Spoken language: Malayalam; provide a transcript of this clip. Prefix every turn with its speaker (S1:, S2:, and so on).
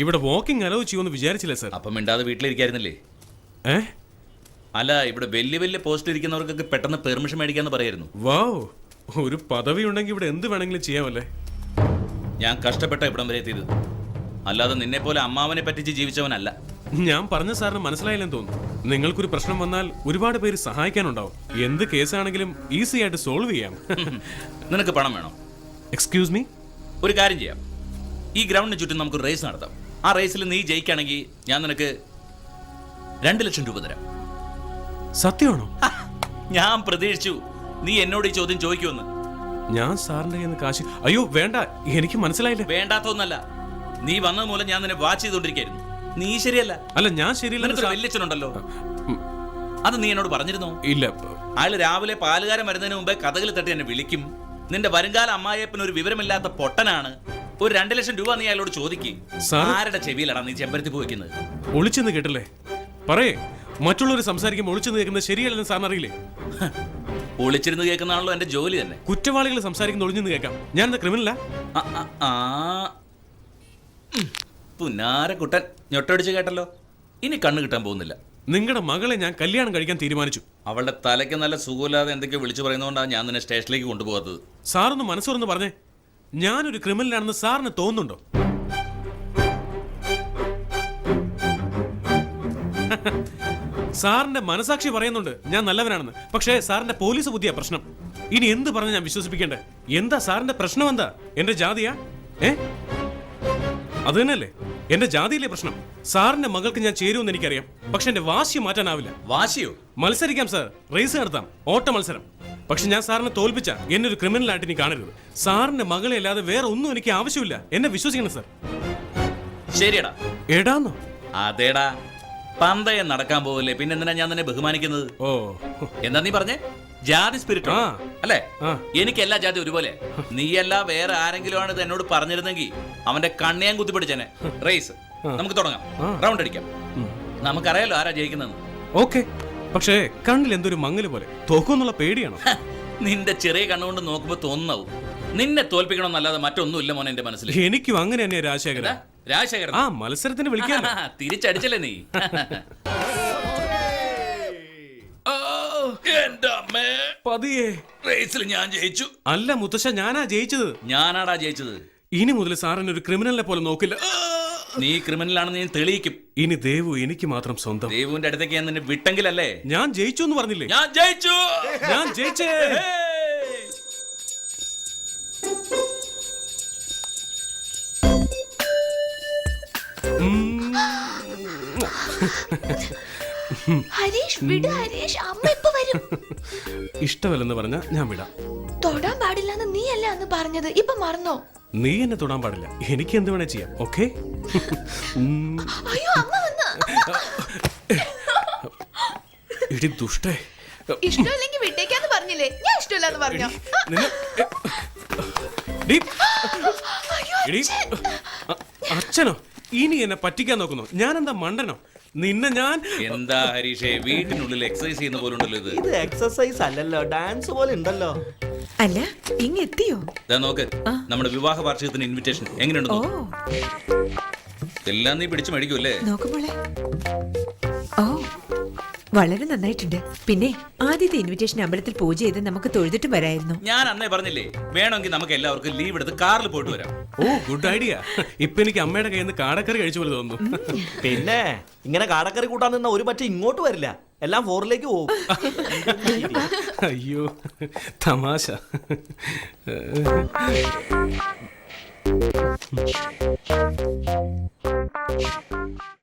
S1: ഇവിടെ വാക്കിംഗ് അലോ ചെയ്യുമെന്ന് വിചാരിച്ചില്ല സർ.
S2: അപ്പം മിണ്ടാതെ വീട്ടിലിരിക്കായിരുന്നില്ലേ? അല്ല, ഇവിടെ വലിയ വലിയ പോസ്റ്റ് ഇരിക്കുന്നവർക്കൊക്കെ പെട്ടെന്ന് പെർമിഷൻ മേടിക്കാന്ന് പറയായിരുന്നു.
S1: വാവ്, ഒരു പദവി ഉണ്ടെങ്കിൽ ഇവിടെ എന്ത് വേണമെങ്കിലും ചെയ്യാമല്ലേ.
S2: ഞാൻ കഷ്ടപ്പെട്ട ഇവിടം വരെ എത്തിയത്, അല്ലാതെ നിന്നെ പോലെ അമ്മാവനെ പറ്റിച്ച് ജീവിച്ചവനല്ല.
S1: ഞാൻ പറഞ്ഞ സാറിന് മനസ്സിലായില്ലെന്ന് തോന്നുന്നു. നിങ്ങൾക്കൊരു പ്രശ്നം വന്നാൽ ഒരുപാട് പേര് സഹായിക്കാനുണ്ടാവും. എന്ത് കേസാണെങ്കിലും ഈസി ആയിട്ട് സോൾവ് ചെയ്യാം.
S2: നിനക്ക് പണം വേണോ?
S1: Excuse me?
S2: ഒരു കാര്യം ചെയ്യാം, ഈ ഗ്രൗണ്ടിന് ചുറ്റും നമുക്ക് റേസ് നടത്താം. ആ റേസിൽ നീ ജയിക്കുകയാണെങ്കിൽ ഞാൻ നിനക്ക് 2 ലക്ഷം രൂപ തരാം.
S1: സത്യമാണോ?
S2: ഞാൻ പ്രതീക്ഷിച്ചു നീ എന്നോട് ഈ ചോദ്യം ചോദിക്കുമെന്ന്.
S1: ഞാൻ സാറിന്റെ കയ്യിൽ നിന്ന് കാശ്... അയ്യോ വേണ്ട, എനിക്ക് മനസ്സിലായില്ല.
S2: വേണ്ടാത്തൊന്നല്ല, നീ വന്നത് മൂലം ഞാൻ നിന്നെ വാച്ച് ചെയ്തോണ്ടിരിക്കായിരുന്നു. നീ ശരിയല്ല.
S1: അല്ല, ഞാൻ ശരിയല്ല.
S2: വല്യച്ഛനുണ്ടല്ലോ, അത് നീ എന്നോട് പറഞ്ഞിരുന്നോ?
S1: ഇല്ല.
S2: അയാൾ രാവിലെ പാലുകാരൻ വരുന്നതിന് മുമ്പേ കഥകൾ തട്ടി എന്നെ വിളിക്കും. നിന്റെ വരുംകാല അമ്മായിയപ്പന് ഒരു വിവരമില്ലാത്ത പൊട്ടനാണ്. ഒരു 2 ലക്ഷം രൂപ നീ അയാളോട് ചോദിക്കും. ആരുടെ ചെവിയിലാണ് നീ ചെമ്പരത്തി പോയിക്കുന്നത്?
S1: ഒളിച്ചെന്ന് കേട്ടില്ലേ? പറയേ, മറ്റുള്ളവർ സംസാരിക്കുമ്പോൾ ഒളിച്ചെന്ന് കേൾക്കുന്നത് ശരിയല്ലെന്ന് സാറിന് അറിയില്ലേ?
S2: ഒളിച്ചിരുന്ന് കേൾക്കുന്നതാണല്ലോ എന്റെ ജോലി തന്നെ.
S1: കുറ്റവാളികൾ സംസാരിക്കുന്ന ഒളിഞ്ഞെന്ന് കേൾക്കാം. ഞാൻ എന്താ ക്രിമിനലാ?
S2: പുന്നാരക്കുട്ടൻ ഞൊട്ടടിച്ച് കേട്ടല്ലോ. ഇനി കണ്ണ് കിട്ടാൻ പോകുന്നില്ല.
S1: നിങ്ങളുടെ മകളെ ഞാൻ കല്യാണം കഴിക്കാൻ തീരുമാനിച്ചു.
S2: അവളുടെ തലയ്ക്ക് നല്ല സുഖമില്ലാതെ എന്തൊക്കെയോ വിളിച്ചു പറയുന്നതുകൊണ്ടാണ് ഞാൻ നിന്നെ സ്റ്റേഷനിലേക്ക് കൊണ്ടുപോകാത്തത്.
S1: സാറൊന്ന് മനസ്സുറന്ന് പറഞ്ഞേ, ഞാനൊരു ക്രിമിനലാണെന്ന് സാറിന് തോന്നുന്നുണ്ടോ? സാറിന്റെ മനസാക്ഷി പറയുന്നുണ്ട് ഞാൻ നല്ലവനാണെന്ന്. പക്ഷേ സാറിന്റെ പോലീസ് ബുദ്ധിയാ പ്രശ്നം. ഇനി എന്ത് പറഞ്ഞ് ഞാൻ വിശ്വസിപ്പിക്കണ്ടേ? എന്താ സാറിന്റെ പ്രശ്നം? എന്താ എന്റെ ജാതിയാ? അത് തന്നെയല്ലേ, എന്റെ ജാതിയിലെ പ്രശ്നം. സാറിന്റെ മകൾക്ക് ഞാൻ ചേരുമെന്ന് എനിക്കറിയാം, പക്ഷെ എന്റെ വാശി മാറ്റാനാവില്ല.
S2: വാശിയോ?
S1: മത്സരിക്കാം സാർ, റേസ് നടത്താം, ഓട്ട മത്സരം. പക്ഷെ ഞാൻ സാറിനെ തോൽപ്പിച്ച എന്നെ ഒരു ക്രിമിനലായിട്ട് ഇനി കാണരുത്. സാറിന്റെ മകളെ അല്ലാതെ വേറെ ഒന്നും എനിക്ക് ആവശ്യമില്ല. എന്നെ വിശ്വസിക്കണം സാർ.
S2: ശരിയടാ.
S1: എടാന്നോ?
S2: അതേടാ, പന്തയം നടക്കാൻ പോവല്ലേ, പിന്നെ എന്തിനാ ഞാൻ നിന്നെ ബഹുമാനിക്കുന്നത്?
S1: ഓ,
S2: എന്താ നീ പറഞ്ഞേ? ജാതി സ്പിരിറ്റ് അല്ലേ? എനിക്ക് എല്ലാ ജാതി ഒരുപോലെ. നീയല്ല വേറെ ആരെങ്കിലും ആണ് ഇത് എന്നോട് പറഞ്ഞിരുന്നെങ്കിൽ അവന്റെ കണ്ണിയാൻ കുത്തിപ്പിടിച്ചേനെ. റേസ് നമുക്ക് തുടങ്ങാം, റൗണ്ട് അടിക്കാം. നമുക്കറിയാലോ ആരാ ജയിക്കുന്നത്.
S1: ഓക്കെ, പക്ഷേ കണ്ണിൽ എന്തൊരു മങ്ങല് പോലെ. തോക്കുന്നുള്ള പേടിയാണോ?
S2: നിന്റെ ചെറിയ കണ്ണുകൊണ്ട് നോക്കുമ്പോ തോന്നാവും. നിന്നെ തോൽപ്പിക്കണമെന്നല്ലാതെ മറ്റൊന്നുമില്ല മോനെ എന്റെ മനസ്സിൽ.
S1: എനിക്കും അങ്ങനെ തന്നെയാ രാജശേഖരൻ.
S2: രാജശേഖരൻ
S1: ആ മത്സരത്തിന് വിളിക്കാൻ
S2: തിരിച്ചടിച്ചല്ലേ നീ?
S1: പതിയെ
S2: റേസിൽ ഞാൻ ജയിച്ചു.
S1: അല്ല മുത്തശ്ശ, ഞാനാ ജയിച്ചത്.
S2: ഞാനാടാ ജയിച്ചത്.
S1: ഇനി മുതൽ സാറിന് ഒരു ക്രിമിനലിനെ പോലെ നോക്കില്ല.
S2: നീ ക്രിമിനലാണെന്ന് ഞാൻ തെളിയിക്കും.
S1: ഇനി ദേവു എനിക്ക് മാത്രം സ്വന്തം.
S2: ദേവുവിന്റെ അടുത്തേക്ക് ഞാൻ നിന്നെ വിട്ടെങ്കിലല്ലേ?
S1: ഞാൻ ജയിച്ചു എന്ന് പറഞ്ഞില്ലേ?
S2: ഞാൻ ജയിച്ചു.
S1: ഞാൻ ജയിച്ചേ. ഇഷ്ടമല്ലെന്ന് പറഞ്ഞ ഞാൻ വിടാം.
S3: തൊടാൻ പാടില്ലെന്ന് നീ അല്ലേ അന്ന് പറഞ്ഞത്? ഇപ്പൊ മറന്നോ?
S1: നീ എന്നെ തൊടാൻ പാടില്ല, എനിക്ക് എന്ത് വേണേ ചെയ്യാം. ഓക്കെ? ഇടി ദുഷ്ടേ.
S3: ഇഷ്ടമില്ലെങ്കിൽ വിട്ടേക്കാന്ന് പറഞ്ഞില്ലേ? ഞാൻ ഇഷ്ടമില്ലാന്ന് പറഞ്ഞോ?
S1: അച്ഛനോ? ഇനി എന്നെ പറ്റിക്കാൻ നോക്കുന്നു? ഞാൻ എന്താ മണ്ടനോ? നിന്നെ ഞാൻ...
S2: എന്താ ഹരീഷേ, വീട്ടിനുള്ളിൽ എക്സസൈസ് ചെയ്യുന്ന പോലെ ഉണ്ടല്ലോ ഇത്.
S4: ഇത് എക്സസൈസ് അല്ലല്ലോ, ഡാൻസ് പോലെ ഉണ്ടല്ലോ.
S5: അല്ല, ഇങ്ങെത്തിയോ?
S2: നോക്ക്, നമ്മുടെ വിവാഹ വാർഷികത്തിന് ഇൻവിറ്റേഷൻ എങ്ങനെയുണ്ടോ? എല്ലാം നീ പിടിച്ചു മേടിക്കൂല്ലേ?
S5: നോക്കുമ്പോളെ. ഓ, വളരെ നന്നായിട്ടുണ്ട്. പിന്നെ ആദ്യത്തെ ഇൻവിറ്റേഷൻ അമ്പലത്തിൽ പൂജ ചെയ്ത് നമുക്ക് തൊഴുതിട്ട് വരായിരുന്നു.
S2: ഞാൻ അന്നേ പറഞ്ഞില്ലേ, വേണമെങ്കിൽ നമുക്ക് എല്ലാവർക്കും ലീവ് എടുത്ത് കാറിൽ പോയിട്ട് വരാം.
S1: ഓ, ഗുഡ് ഐഡിയ. ഇപ്പൊ എനിക്ക് അമ്മയുടെ കയ്യിൽ നിന്ന് കാടക്കറി കഴിച്ചു പോലെ തോന്നുന്നു.
S4: പിന്നെ ഇങ്ങനെ കാടക്കറി കൂട്ടാൻ നിന്ന ഒരു പറ്റ ഇങ്ങോട്ട് വരില്ല, എല്ലാം 4ലേക്ക് പോകും.
S1: അയ്യോ, തമാശ.